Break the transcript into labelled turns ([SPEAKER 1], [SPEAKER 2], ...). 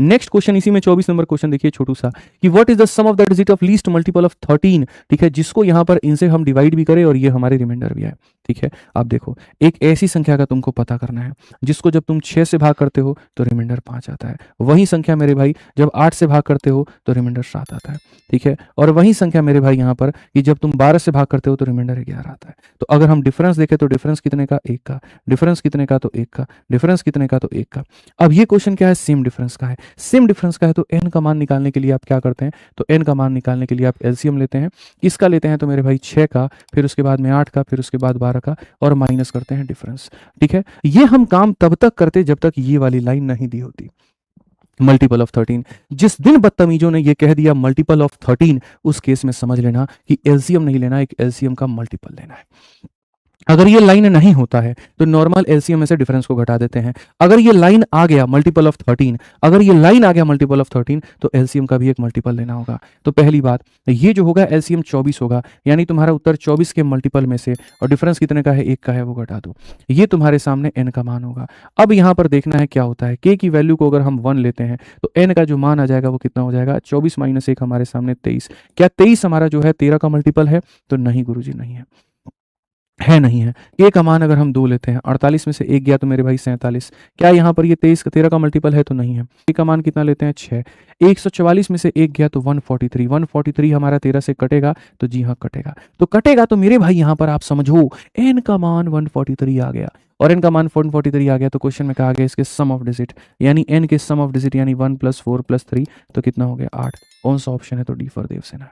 [SPEAKER 1] Next question इसी में 24 number question देखिए छोटू सा, कि what is the sum of the digit of least multiple of 13, ठीक है, जिसको यहाँ पर इनसे हम डिवाइड भी करें और ये हमारे रिमाइंडर भी है, ठीक है। अब देखो एक ऐसी संख्या का तुमको पता करना है जिसको जब तुम 6 से भाग करते हो तो रिमाइंडर 5 आता है, वही संख्या मेरे भाई जब 8 से भाग करते हो तो रिमाइंडर 7 आता है, ठीक है। और वही संख्या मेरे भाई यहाँ पर कि जब तुम 12 से भाग करते हो तो रिमाइंडर 11 आता है। तो अगर हम डिफरेंस देखें तो डिफरेंस कितने का, 1 का, डिफरेंस कितने का, तो 1 का, डिफरेंस कितने का, तो 1 का। अब ये क्वेश्चन क्या है, सेम डिफरेंस का है। सेम डिफरेंस का है तो n का मान निकालने के लिए आप क्या करते हैं, तो n का मान निकालने के लिए आप एलसीएम लेते हैं। इसका लेते हैं तो मेरे भाई 6 का, फिर उसके बाद में 8 का, फिर उसके बाद 12 का, और माइनस करते हैं डिफरेंस, ठीक है। ये हम काम तब तक करते जब तक ये वाली लाइन नहीं दी होती, मल्टीपल ऑफ 13। जिस दिन बदतमीजों ने ये कह दिया मल्टीपल ऑफ 13, उस केस में समझ लेना कि एलसीएम नहीं लेना, एक एलसीएम का मल्टीपल लेना है। अगर ये लाइन नहीं होता है तो नॉर्मल एलसीएम में से डिफरेंस को घटा देते हैं। अगर ये लाइन आ गया मल्टीपल ऑफ 13, अगर ये लाइन आ गया मल्टीपल ऑफ 13, तो एलसीएम का भी एक मल्टीपल लेना होगा। तो पहली बात, ये जो होगा एलसीएम 24 होगा, यानी तुम्हारा उत्तर 24 के मल्टीपल में से, और डिफरेंस कितने का है, 1 का है, वो घटा दो। ये तुम्हारे सामने एन का मान होगा। अब यहाँ पर देखना है क्या होता है, के की वैल्यू को अगर हम 1 लेते हैं तो एन का जो मान आ जाएगा वो कितना हो जाएगा, 24 माइनस 1 हमारे सामने 23। क्या 23 हमारा जो है 13 का मल्टीपल है, तो नहीं गुरुजी, नहीं है नहीं है। ए का मान अगर हम 2 लेते हैं, 48 में से 1 गया तो मेरे भाई 47। क्या यहाँ पर ये 23 13 का मल्टीपल है, तो नहीं है। ए का मान कितना लेते हैं, 6। 144 में से 1 गया तो 143, 143 हमारा 13 से कटेगा, तो जी हाँ कटेगा। तो कटेगा तो मेरे भाई यहाँ पर आप समझो एन का मान 143 आ गया, और एन का मान 143 आ गया तो क्वेश्चन में कहा गया इसके सम ऑफ डिजिट, यानी एन के सम ऑफ डिजिट यानी 1 + 4 + 3, तो कितना हो गया 8। कौन सा ऑप्शन है, तो डी फॉर देवसेना।